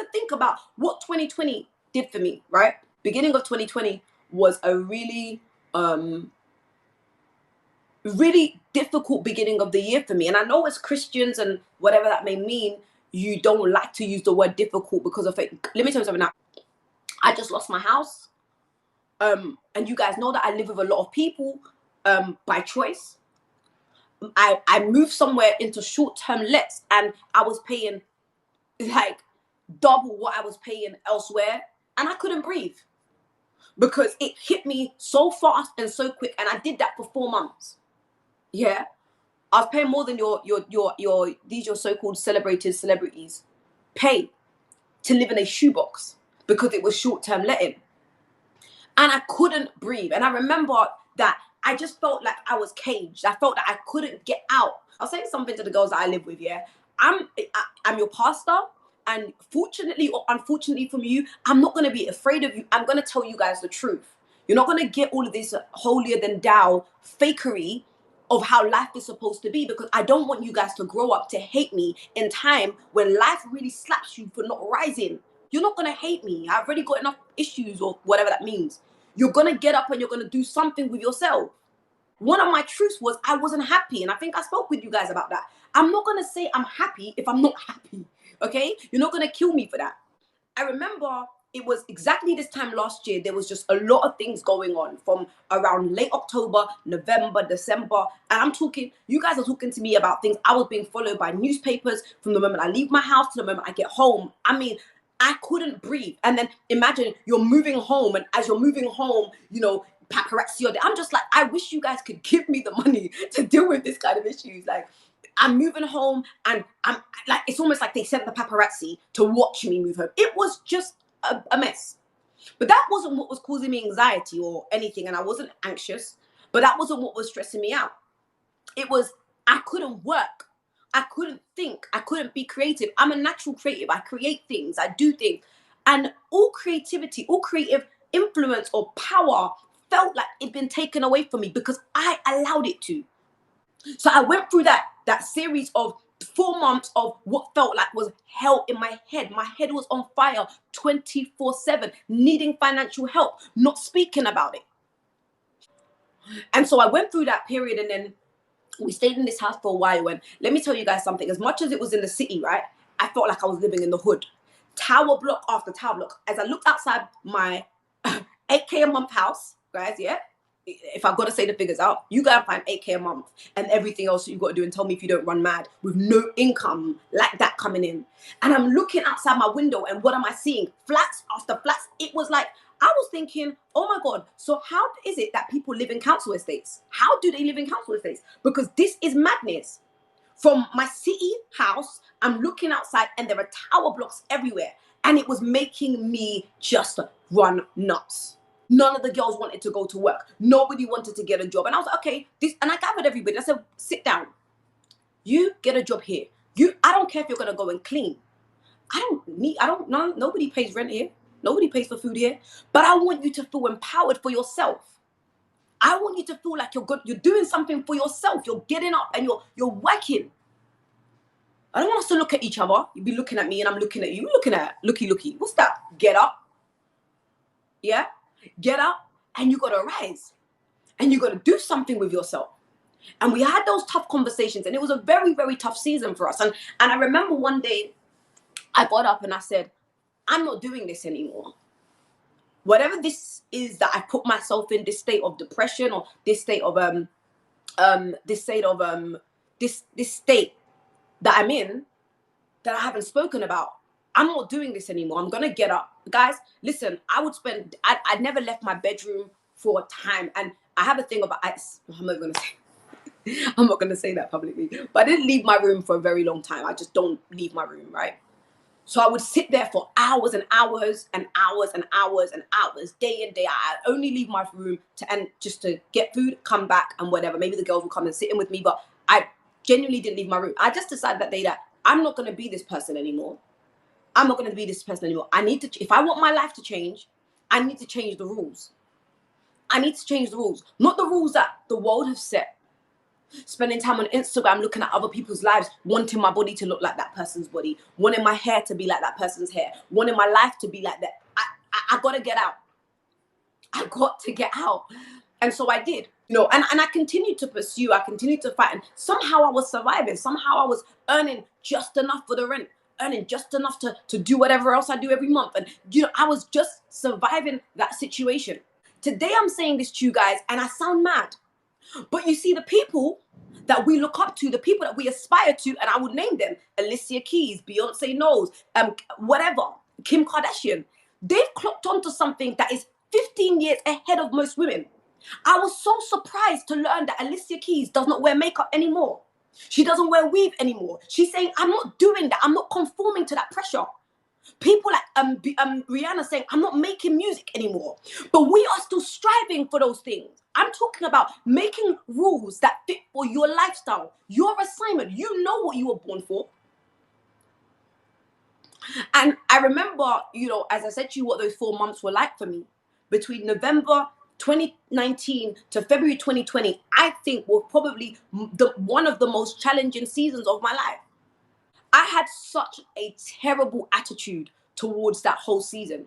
to think about what 2020 did for me, right? Beginning of 2020 was a really really difficult beginning of the year for me. And I know as Christians and whatever that may mean, you don't like to use the word difficult because of it. Let me tell you something now. I just lost my house. And you guys know that I live with a lot of people by choice. I moved somewhere into short-term lets, and I was paying like double what I was paying elsewhere, and I couldn't breathe because it hit me so fast and so quick. And I did that for 4 months. Yeah, I was paying more than your so-called celebrated celebrities pay to live in a shoebox because it was short-term letting. And I couldn't breathe. And I remember that I just felt like I was caged. I felt that I couldn't get out. I was saying something to the girls that I live with, yeah. I'm your pastor, and fortunately or unfortunately from you, I'm not going to be afraid of you. I'm going to tell you guys the truth. You're not going to get all of this holier than thou fakery of how life is supposed to be, because I don't want you guys to grow up to hate me in time when life really slaps you for not rising. You're not going to hate me. I've already got enough issues or whatever that means. You're going to get up and you're going to do something with yourself. One of my truths was I wasn't happy. And I think I spoke with you guys about that. I'm not going to say I'm happy if I'm not happy. Okay? You're not going to kill me for that. I remember it was exactly this time last year. There was just a lot of things going on from around late October, November, December. And I'm talking, you guys are talking to me about things. I was being followed by newspapers from the moment I leave my house to the moment I get home. I mean, I couldn't breathe. And then imagine you're moving home, and as you're moving home, you know, paparazzi or I'm just like, I wish you guys could give me the money to deal with this kind of issues. Like, I'm moving home, and I'm like, it's almost like they sent the paparazzi to watch me move home. It was just a mess. But that wasn't what was causing me anxiety or anything, and I wasn't anxious, but that wasn't what was stressing me out. It was, I couldn't work. I couldn't think. I couldn't be creative. I'm a natural creative. I create things. I do things. And all creativity, all creative influence or power felt like it'd been taken away from me because I allowed it to. So I went through that series of 4 months of what felt like was hell in my head. My head was on fire 24/7, needing financial help, not speaking about it. And so I went through that period, and then we stayed in this house for a while. And let me tell you guys something. As much as it was in the city, right, I felt like I was living in the hood. Tower block after tower block. As I looked outside my 8K a month house, guys, yeah, if I've got to say the figures out, you gotta find 8K a month and everything else you got to do, and tell me if you don't run mad with no income like that coming in. And I'm looking outside my window, and what am I seeing? Flats after flats. It was like, I was thinking, oh my God, so how is it that people live in council estates? How do they live in council estates? Because this is madness. From my city house, I'm looking outside, and there are tower blocks everywhere. And it was making me just run nuts. None of the girls wanted to go to work. Nobody wanted to get a job. And I was like, okay, and I gathered everybody. I said, sit down. You get a job here. I don't care if you're going to go and clean. Nobody pays rent here. Nobody pays for food here. But I want you to feel empowered for yourself. I want you to feel like you're good. You're doing something for yourself. You're getting up and you're working. I don't want us to look at each other. You'd be looking at me and I'm looking at you. We're looking at looky. What's that? Get up. Yeah? Get up, and you got to rise, and you got to do something with yourself. And we had those tough conversations, and it was a very, very tough season for us. And I remember one day I got up and I said, I'm not doing this anymore. Whatever this is that I put myself in, this state of depression, or this state of this state that I'm in, that I haven't spoken about. I'm not doing this anymore. I'm going to get up. Guys, listen, I never left my bedroom for a time. And I have a thing about, I'm not going to say that publicly, but I didn't leave my room for a very long time. I just don't leave my room, right? So I would sit there for hours and hours and hours and hours and hours, day in, day out. I only leave my room just to get food, come back and whatever. Maybe the girls will come and sit in with me, but I genuinely didn't leave my room. I just decided that day that I'm not going to be this person anymore. I'm not going to be this person anymore. If I want my life to change, I need to change the rules. I need to change the rules. Not the rules that the world have set. Spending time on Instagram looking at other people's lives, wanting my body to look like that person's body, wanting my hair to be like that person's hair, wanting my life to be like that. I gotta get out. I got to get out. And so I did, and I continued to pursue, I continued to fight. And somehow I was surviving. Somehow I was earning just enough for the rent, earning just enough to do whatever else I do every month. And, I was just surviving that situation. Today I'm saying this to you guys and I sound mad. But you see, the people that we look up to, the people that we aspire to, and I would name them, Alicia Keys, Beyonce Knowles, whatever, Kim Kardashian, they've clocked onto something that is 15 years ahead of most women. I was so surprised to learn that Alicia Keys does not wear makeup anymore. She doesn't wear weave anymore. She's saying, I'm not doing that. I'm not conforming to that pressure. People like Rihanna saying, I'm not making music anymore. But we are still striving for those things. I'm talking about making rules that fit for your lifestyle, your assignment. You know what you were born for. And I remember, as I said to you, what those 4 months were like for me. Between November 2019 to February 2020, I think were probably one of the most challenging seasons of my life. I had such a terrible attitude towards that whole season.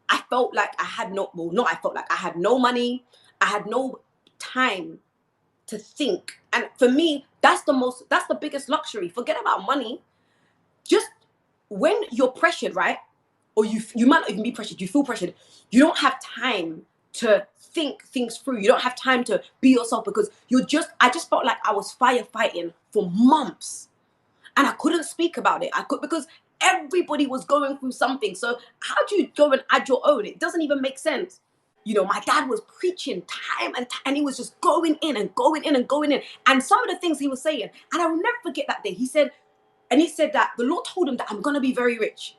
I felt like I had I had no money. I had no time to think. And for me, that's the biggest luxury. Forget about money. Just when you're pressured, right? Or you might not even be pressured, you feel pressured. You don't have time to think things through. You don't have time to be yourself because I just felt like I was firefighting for months. And I couldn't speak about it. Because everybody was going through something. So how do you go and add your own? It doesn't even make sense. My dad was preaching time and time, and he was just going in and going in and going in. And some of the things he was saying, and I will never forget that day. He said that the Lord told him that I'm going to be very rich.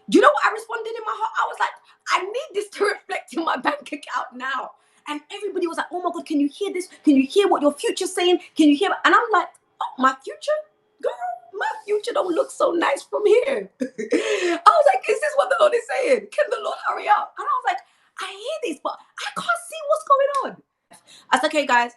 Do you know what I responded in my heart? I was like, I need this to reflect in my bank account now. And everybody was like, oh my God, can you hear this? Can you hear what your future's saying? Can you hear? And I'm like, oh, my future? Girl, my future don't look so nice from here. I was like, is this what the Lord is saying? Can the Lord hurry up? And I was like, I hear this, but I can't see what's going on. I said, okay, guys,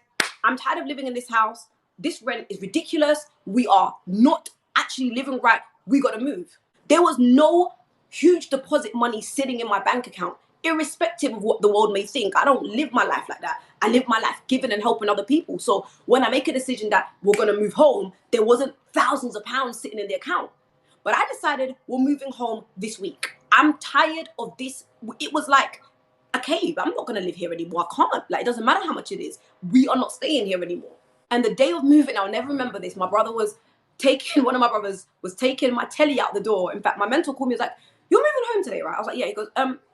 I'm tired of living in this house. This rent is ridiculous. We are not actually living right. We got to move. There was no huge deposit money sitting in my bank account, irrespective of what the world may think. I don't live my life like that. I live my life giving and helping other people. So when I make a decision that we're going to move home, there wasn't thousands of pounds sitting in the account. But I decided we're moving home this week. I'm tired of this. It was like a cave. I'm not going to live here anymore. I can't. It doesn't matter how much it is. We are not staying here anymore. And the day of moving, I'll never remember this. One of my brothers was taking my telly out the door. In fact, my mentor called me, was like, you're moving home today, right? I was like, yeah. He goes,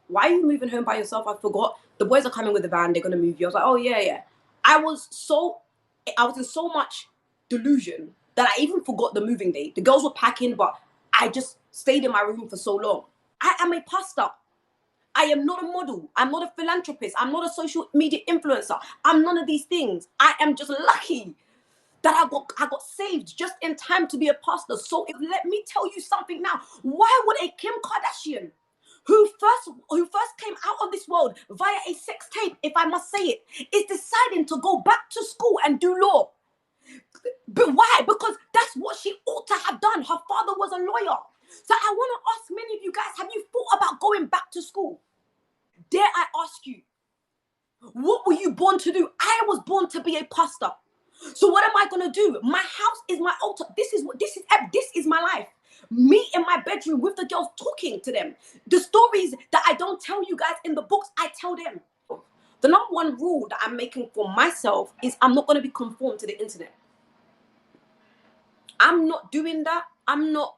why are you moving home by yourself? I forgot. The boys are coming with the van. They're going to move you. I was like, oh, yeah. I was in so much delusion that I even forgot the moving day. The girls were packing, but I just stayed in my room for so long. I am a pastor. I am not a model. I'm not a philanthropist. I'm not a social media influencer. I'm none of these things. I am just lucky that I got saved just in time to be a pastor. So let me tell you something now. Why would a Kim Kardashian, who first came out of this world via a sex tape, if I must say it, is deciding to go back to school and do law? But why? Because that's what she ought to have done. Her father was a lawyer. So I want to ask many of you guys, have you thought about going back to school? Dare I ask you, what were you born to do? I was born to be a pastor. So what am I gonna do? My house is my altar. This is my life. Me in my bedroom with the girls talking to them. The stories that I don't tell you guys in the books, I tell them. The number one rule that I'm making for myself is I'm not gonna be conformed to the internet. I'm not doing that. I'm not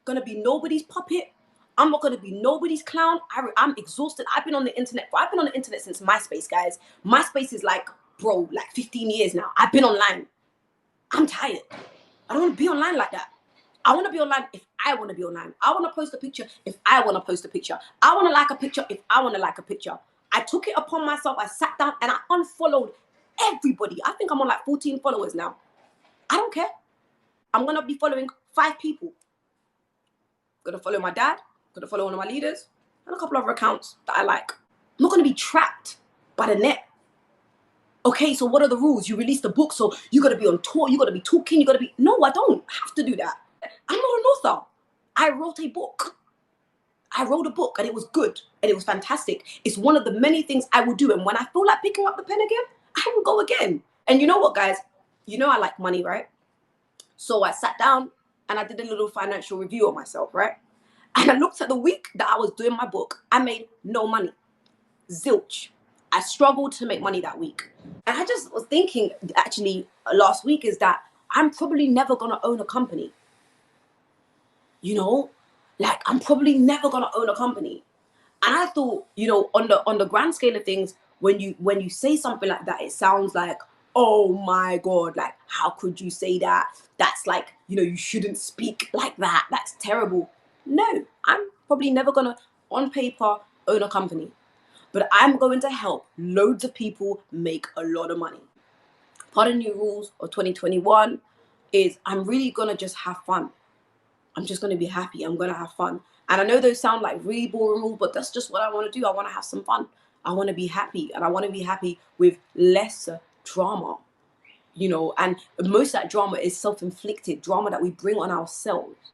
gonna be nobody's puppet. I'm not gonna be nobody's clown. I'm exhausted. I've been on the internet since MySpace, guys. MySpace is like 15 years now. I've been online. I'm tired. I don't want to be online like that. I want to be online if I want to be online. I want to post a picture if I want to post a picture. I want to like a picture if I want to like a picture. I took it upon myself. I sat down and I unfollowed everybody. I think I'm on like 14 followers now. I don't care. I'm going to be following 5 people. I'm going to follow my dad. I'm going to follow one of my leaders and a couple of other accounts that I like. I'm not going to be trapped by the net. Okay, so what are the rules? You released a book, so you gotta be on tour, you gotta be talking, you gotta be. No, I don't have to do that. I'm not an author. I wrote a book. I wrote a book and it was good and it was fantastic. It's one of the many things I will do. And when I feel like picking up the pen again, I will go again. And you know what, guys? You know I like money, right? So I sat down and I did a little financial review of myself, right? And I looked at the week that I was doing my book. I made no money. Zilch. I struggled to make money that week. And I just was thinking, actually, last week is that I'm probably never going to own a company. You know, like I'm probably never going to own a company. And I thought, on the grand scale of things, when you say something like that, it sounds like, oh my God, like how could you say that? That's like, you shouldn't speak like that. That's terrible. No, I'm probably never gonna, on paper, own a company. But I'm going to help loads of people make a lot of money. Part of new rules of 2021 is I'm really gonna just have fun. I'm just going to be happy. I'm going to have fun. And I know those sound like really boring rules, but that's just what I want to do. I want to have some fun. I want to be happy. And I want to be happy with less drama, and most of that drama is self-inflicted drama that we bring on ourselves.